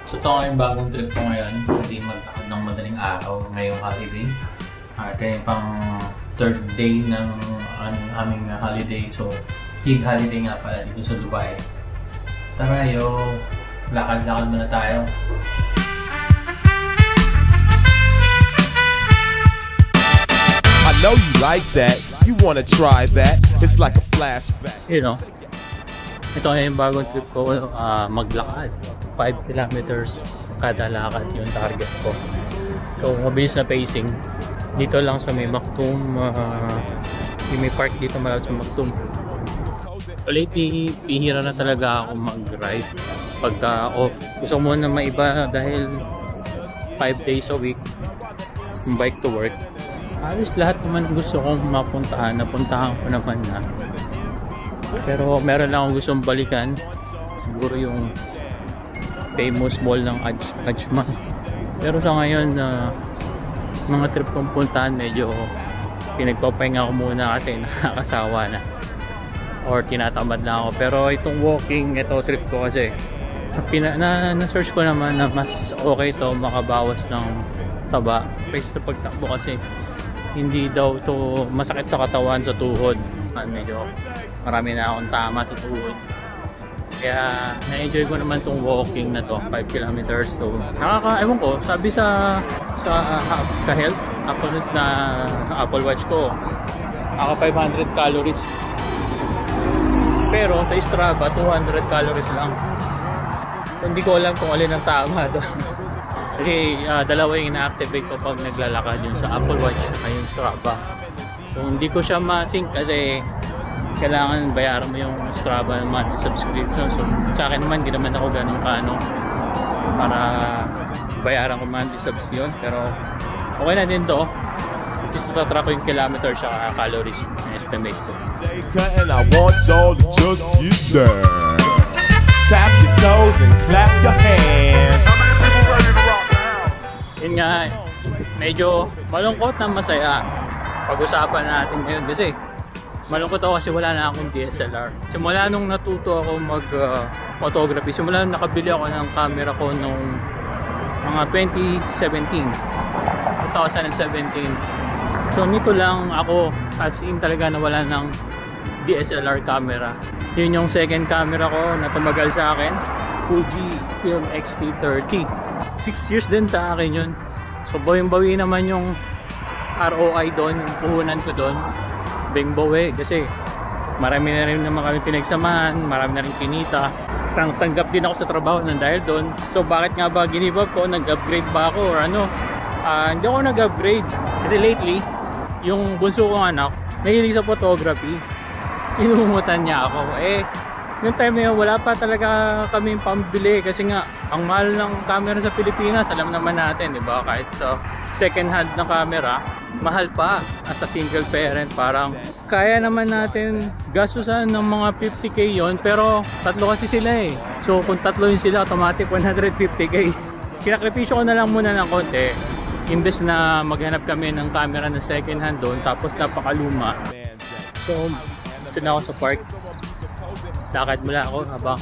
So ito nga yung bagong trip ko ngayon. Hindi maglakad ng madaling araw ngayong holiday. Ito yung pang third day ng aming holiday. So Eid holiday nga pala dito sa Dubai. Tara yo, lakad-lakad muna tayo. I know you like that. You wanna try that? It's like a flashback. You know, ito yung bagong trip ko, maglakad. 5 kilometers kada lakad yung target ko. So mabilis na pacing. Dito lang sa may Maktoum, may park dito malapit sa Maktoum. So lately, pihira na talaga ako mag-ride pagka off. Gusto ko muna maiba dahil 5 days a week bike to work. Halos lahat naman gusto kong mapuntahan, napuntahan ko naman na. Pero meron lang akong gustong balikan. Siguro yung famous mall ng Ajman. Pero sa ngayon, mga trip kong puntahan, medyo pinagpapahinga ko muna kasi nakakasawa na. Or tinatamad na ako. Pero itong walking, ito trip ko kasi na-search ko naman na mas okay to makabawas ng taba. Face na pagtakbo kasi hindi daw to masakit sa katawan, sa tuhod. Medyo marami na akong tama sa tuhod. Kaya na-enjoy ko naman tong walking na to, 5 kilometers. So ewan ko, sabi sa health account na Apple Watch ko, 500 calories. Pero sa Strava 200 calories lang. So, hindi ko alam kung alin ang tama doon. Kasi dalawa yung ina-activate ko pag naglalakad, yun sa Apple Watch at yung Strava. So hindi ko siya ma-sync kasi kailangan bayaran mo yung Strava naman, subscription. So sa akin naman, hindi naman ako ganun kaano para bayaran ko monthly subscription. Pero okay na din to. Just tatrack ko yung kilometers sa calories na estimate ko. And I want y'all to just get there. Tap your toes and clap your hands. Yun nga, medyo malungkot na masaya pag-usapan natin ngayon kasi malungkot ako kasi wala na akong DSLR. Simula nung natuto ako mag-photography, simula nung nakabili ako ng camera ko nung mga 2017. So nito lang ako as in talaga nawala ng DSLR camera. Yun yung second camera ko na tumagal sa akin, Fuji Film X-T30. 6 years din sa akin yun. So bawing-bawi naman yung ROI doon, yung puhunan ko doon. Beng-bawi kasi marami na rin naman kami pinagsamahan, marami na rin kinita. Tanggap din ako sa trabaho nang dahil doon. So bakit nga ba give up ko? Nag-upgrade ba ako or ano? Hindi ako nag-upgrade kasi lately yung bunso kong anak nahilig sa photography. Inumutan niya ako. Yung time na yun, wala pa talaga kami pambili kasi nga ang mahal ng camera sa Pilipinas, alam naman natin, di ba? Kahit sa second hand na camera, mahal pa. As a single parent, parang kaya naman natin gastusan ng mga 50k yon, pero tatlo kasi sila eh. So kung tatlo yun sila, automatic 150k. Sinakripisyo ko na lang muna ng konti. Imbes na maghanap kami ng camera na second hand doon, tapos napakaluma. So ito na ako sa park. Lakad mula ako habang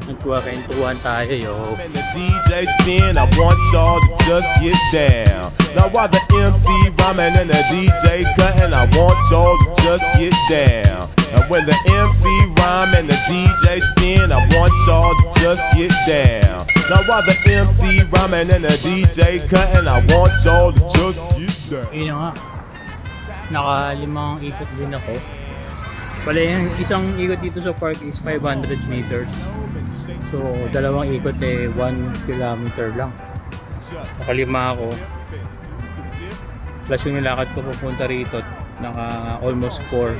nagkuha-kwentuhan tayo, yo. And the DJ spin, I want y'all to just get down. Now while the MC rhyming and the DJ cutting, I want y'all to just get down. And when the MC rhyme and the DJ spin, I want y'all to just get down. Now while the MC rhyming and the DJ cutting, I want y'all to just get down. Yun nga, naka-5 ikot din ako. Wala yung isang ikot dito sa park is 500 meters. So, 2 ikot 1 kilometer lang. Nakalima ako. Plus yung nilakad ko pupunta rito, naka almost 4.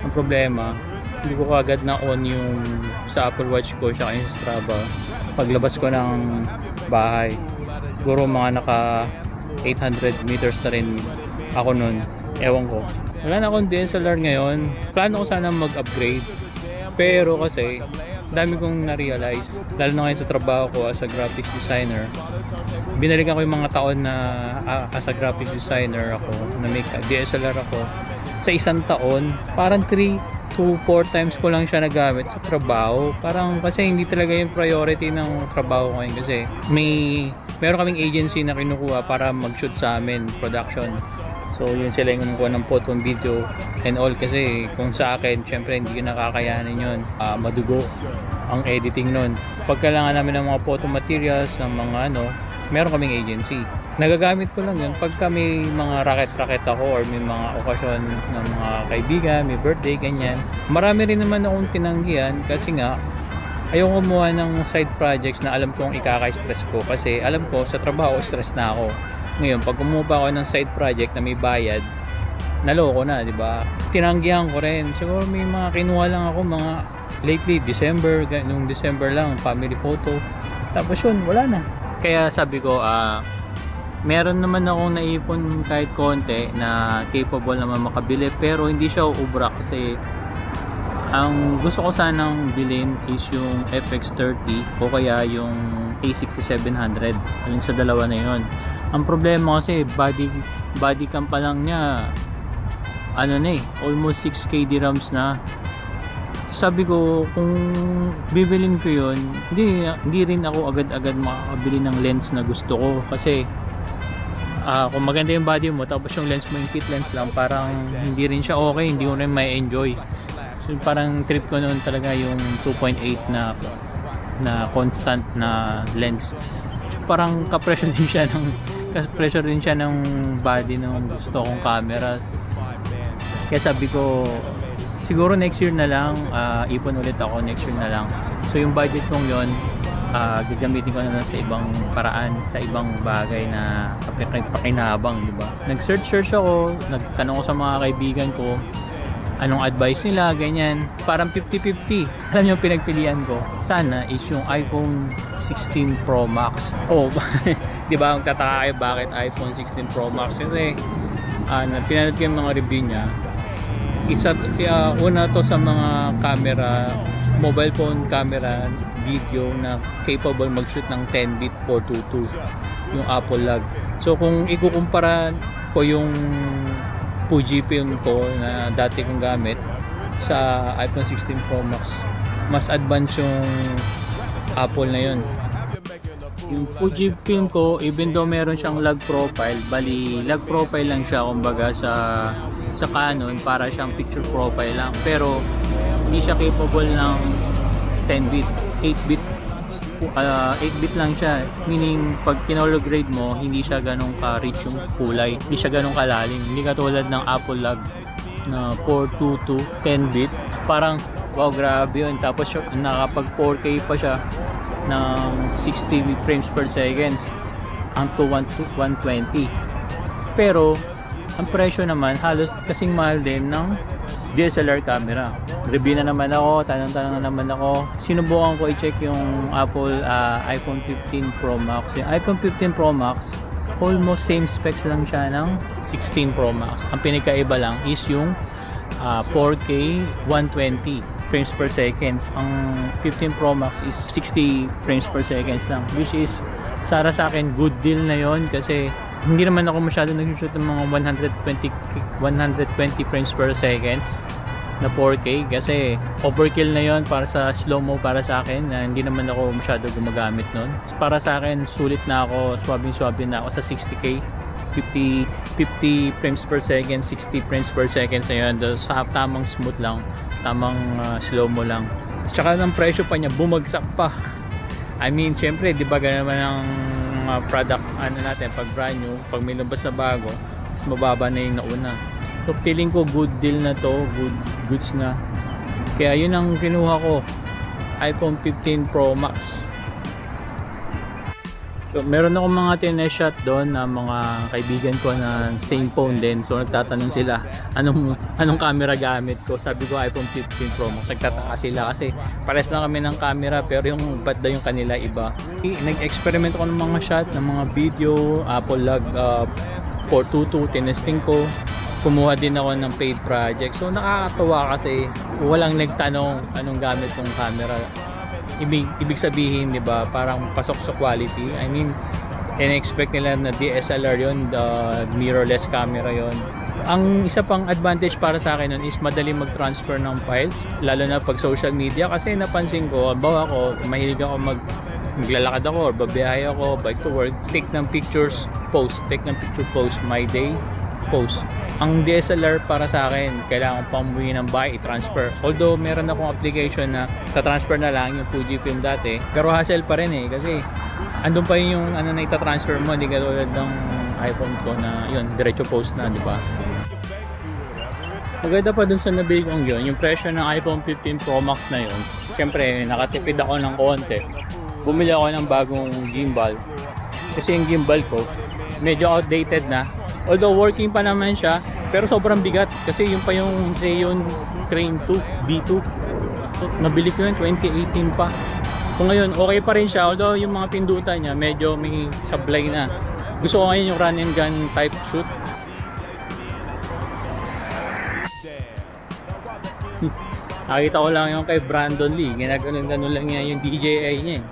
Ang problema, hindi ko agad na on yung sa Apple Watch ko, siya yung Strava. Paglabas ko ng bahay, siguro mga naka 800 meters na rin ako nun. Ewan ko. Wala na akong DSLR ngayon. Plano ko sana mag-upgrade. Pero kasi, dami kong na-realize. Lalo na ngayon sa trabaho ko as a graphics designer. Binalikan ko yung mga taon na as a graphics designer ako, na may DSLR ako. Sa isang taon, parang 3 2-4 times ko lang siya nagamit sa trabaho. Parang kasi hindi talaga yung priority ng trabaho ko ngayon kasi meron kaming agency na kinukuha para mag-shoot sa amin, production. So yun sila yung kumukuha ng photo and video and all kasi kung sa akin, syempre hindi ko nakakayanin yun. Madugo ang editing nun. Pag kailangan namin ng mga photo materials, ng mga meron kaming agency. Nagagamit ko lang yun pag may mga racket ako or may mga okasyon ng mga kaibigan, may birthday, ganyan. Marami rin naman akong tinanggihan kasi nga ayoko kumuha ng side projects na alam kong ikaka-stress ko kasi alam ko sa trabaho stress na ako. Ngayon, pag kumuha pa ako ng side project na may bayad, naloko na, di ba? Tinanggihan ko rin. Siguro may mga kinuha lang ako mga lately, December, nung December lang, family photo. Tapos yun, wala na. Kaya sabi ko, meron naman akong naipon kahit konti na capable naman makabili pero hindi siya uubra kasi ang gusto ko sanang bilhin is yung FX30 o kaya yung A6700. Alin sa dalawa na yun. Ang problema kasi body cam pa lang niya almost 6K dirhams na. Sabi ko kung bibilin ko yun hindi rin ako agad-agad makakabili ng lens na gusto ko kasi kung maganda yung body mo tapos yung lens mo yung kit lens lang parang hindi rin siya okay, hindi ko rin may enjoy. So parang trip ko noon talaga yung 2.8 na constant na lens. So, parang ka-pressure din siya ng body ng gusto kong camera. Kaya sabi ko siguro next year na lang, ipon ulit ako next year na lang. So yung budget kong yon gagamitin ko na sa ibang paraan, sa ibang bagay na pakinabang, di ba? Nag-search ako, nagtanong ko sa mga kaibigan ko anong advice nila, ganyan. Parang 50-50. Alam niyo pinagpilian ko? Sana is yung iPhone 16 Pro Max. Di ba? Ang tataka kayo bakit iPhone 16 Pro Max? Kasi pinanood ko yung mga review niya. Una to sa mga camera, mobile phone camera, video na capable mag-shoot ng 10-bit 422 yung Apple lag. So kung ikukumpara ko yung Fujifilm ko na dati kong gamit sa iPhone 16 Pro Max, mas advanced yung Apple na yun. Yung Fujifilm ko, even though meron siyang lag profile, bali lag profile lang siya kumbaga sa Canon, para siyang picture profile lang, pero hindi siya capable ng 10-bit, 8-bit 8-bit lang siya, meaning pag kinolograde mo hindi siya ganong ka-rich yung kulay, hindi siya ganong kalalim, hindi katulad ng Apple lag na 422 10-bit, parang wow grabe yun. Tapos nakapag 4K pa siya ng 60 frames per second ang to 120, pero ang presyo naman halos kasing mahal din ng DSLR camera. Review na naman ako, tanong-tanong na naman ako. Sinubukan ko i-check yung Apple iPhone 15 Pro Max. Yung iPhone 15 Pro Max, almost same specs lang siya ng 16 Pro Max. Ang pinakaiba lang is yung 4K 120 frames per second. Ang 15 Pro Max is 60 frames per second lang, which is sa akin good deal na yon kasi hindi naman ako masyado nag-shoot ng mga 120 frames per seconds na 4K kasi overkill na yon para sa slow-mo para sa akin, na hindi naman ako masyado gumagamit nun. Para sa akin sulit na ako, swabe na ako sa 60K, 50 frames per second, 60 frames per second na yun. Sa tamang smooth lang, tamang slow-mo lang. Tsaka ng presyo pa niya bumagsak pa. I mean syempre di ba ganun naman ang product natin pag brand new, pag may labas na bago mababa na yung nauna. So feeling ko good deal na to, goods na, kaya yun ang kinuha ko, iPhone 15 Pro Max. So meron akong mga tineshot doon na mga kaibigan ko na same phone din, so nagtatanong sila anong camera gamit ko. Sabi ko iPhone 15 Pro Max. Nagtataka sila kasi pares na kami ng camera pero yung ba't daw yung kanila iba. Nag-experiment ako ng mga shot, ng mga video, Apple lag 422, tinesting ko. Kumuha din ako ng paid project. So nakakatawa kasi walang nagtanong anong gamit kong camera. Ibig sabihin, di ba, parang pasok sa quality. I mean, in-expect nila na DSLR yon, the mirrorless camera yon. Ang isa pang advantage para sa akin nun is madali mag-transfer ng files, lalo na pag social media, kasi napansin ko, bawa ko, mahilig ako maglalakad ako or babiyahe ako, bike to work, take ng pictures, post, my day, post. Ang DSLR para sa akin, kailangan pang umuwi ng bahay, i-transfer. Although meron akong application na sa transfer na lang yung Fujifilm dati, pero hassle pa rin kasi andun pa yung ano na ita-transfer mo, hindi katulad ng iPhone ko na yun, diretso post na, di ba? Maganda pa dun sa nabili kong yun, yung presyo ng iPhone 15 Pro Max na yun. Siyempre, nakatipid ako ng konti. Bumili ako ng bagong gimbal. Kasi yung gimbal ko, medyo outdated na. Although working pa naman siya, pero sobrang bigat. Kasi yung pa yung Xeon Crane 2, B2. So, nabili ko yun, 2018 pa. So ngayon, okay pa rin siya. Although yung mga pindutan niya, medyo may sablay na. Gusto ko ngayon yung run and gun type shoot. Nakita ko lang yung kay Brandon Lee. Ganun lang niya yung DJI niya.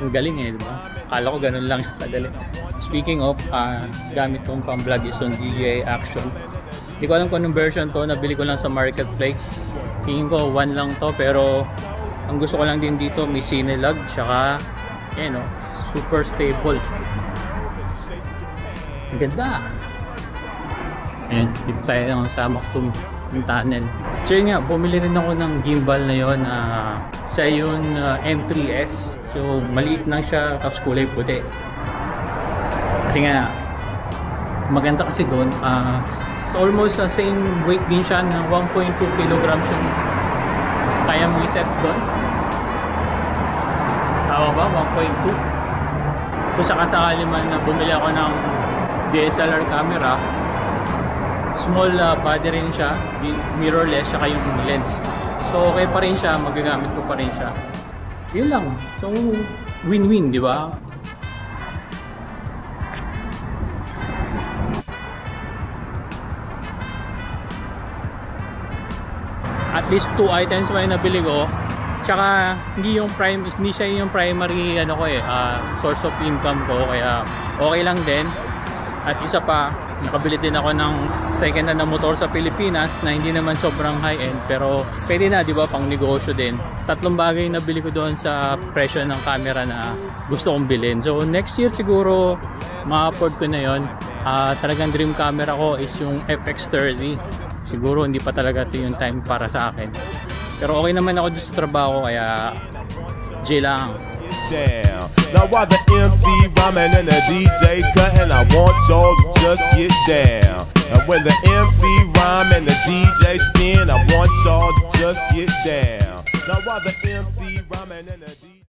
Ang galing diba? Akala ko ganun lang kadali. Speaking of, gamit kong pang vlog is on DJI Action. Hindi ko alam kung anong version to. Nabili ko lang sa marketplace. Tingin ko 1 lang to, pero ang gusto ko lang din dito may Cinelag, tsaka super stable. Ang ganda. Ayan, dito tayo sa Maktum yung tunnel. So yun nga, bumili rin ako ng gimbal na yun, sa yun M3S. So maliit lang siya, tapos kulay puti. Kasi nga, maganda kasi doon, almost the same weight din siya, na 1.2 kilograms yung kaya mong iset doon. Tama ba? 1.2. Kung sakasakali man na bumili ako ng DSLR camera, small body rin siya, mirrorless, saka yung lens. So okay pa rin siya, magagamit ko pa rin siya. Yun lang. So win-win, di ba? At least 2 items pa yung nabili ko. Tsaka hindi siya yung primary source of income ko, kaya okay lang din. At isa pa, nakabili din ako ng second hand na motor sa Pilipinas na hindi naman sobrang high-end, pero pwede na, di ba, pang negosyo din. 3 bagay na bili ko doon sa presyo ng camera na gusto kong bilhin. So next year siguro ma-afford ko na yon. Talagang dream camera ko is yung FX30. Siguro hindi pa talaga ito yung time para sa akin. Pero okay naman ako dito sa trabaho, kaya J lang. Down. Now while the MC rhyming and the DJ cutting, I want y'all to just get down. And when the MC rhyme and the DJ spin, I want y'all to just get down. Now while the MC rhyming and the DJ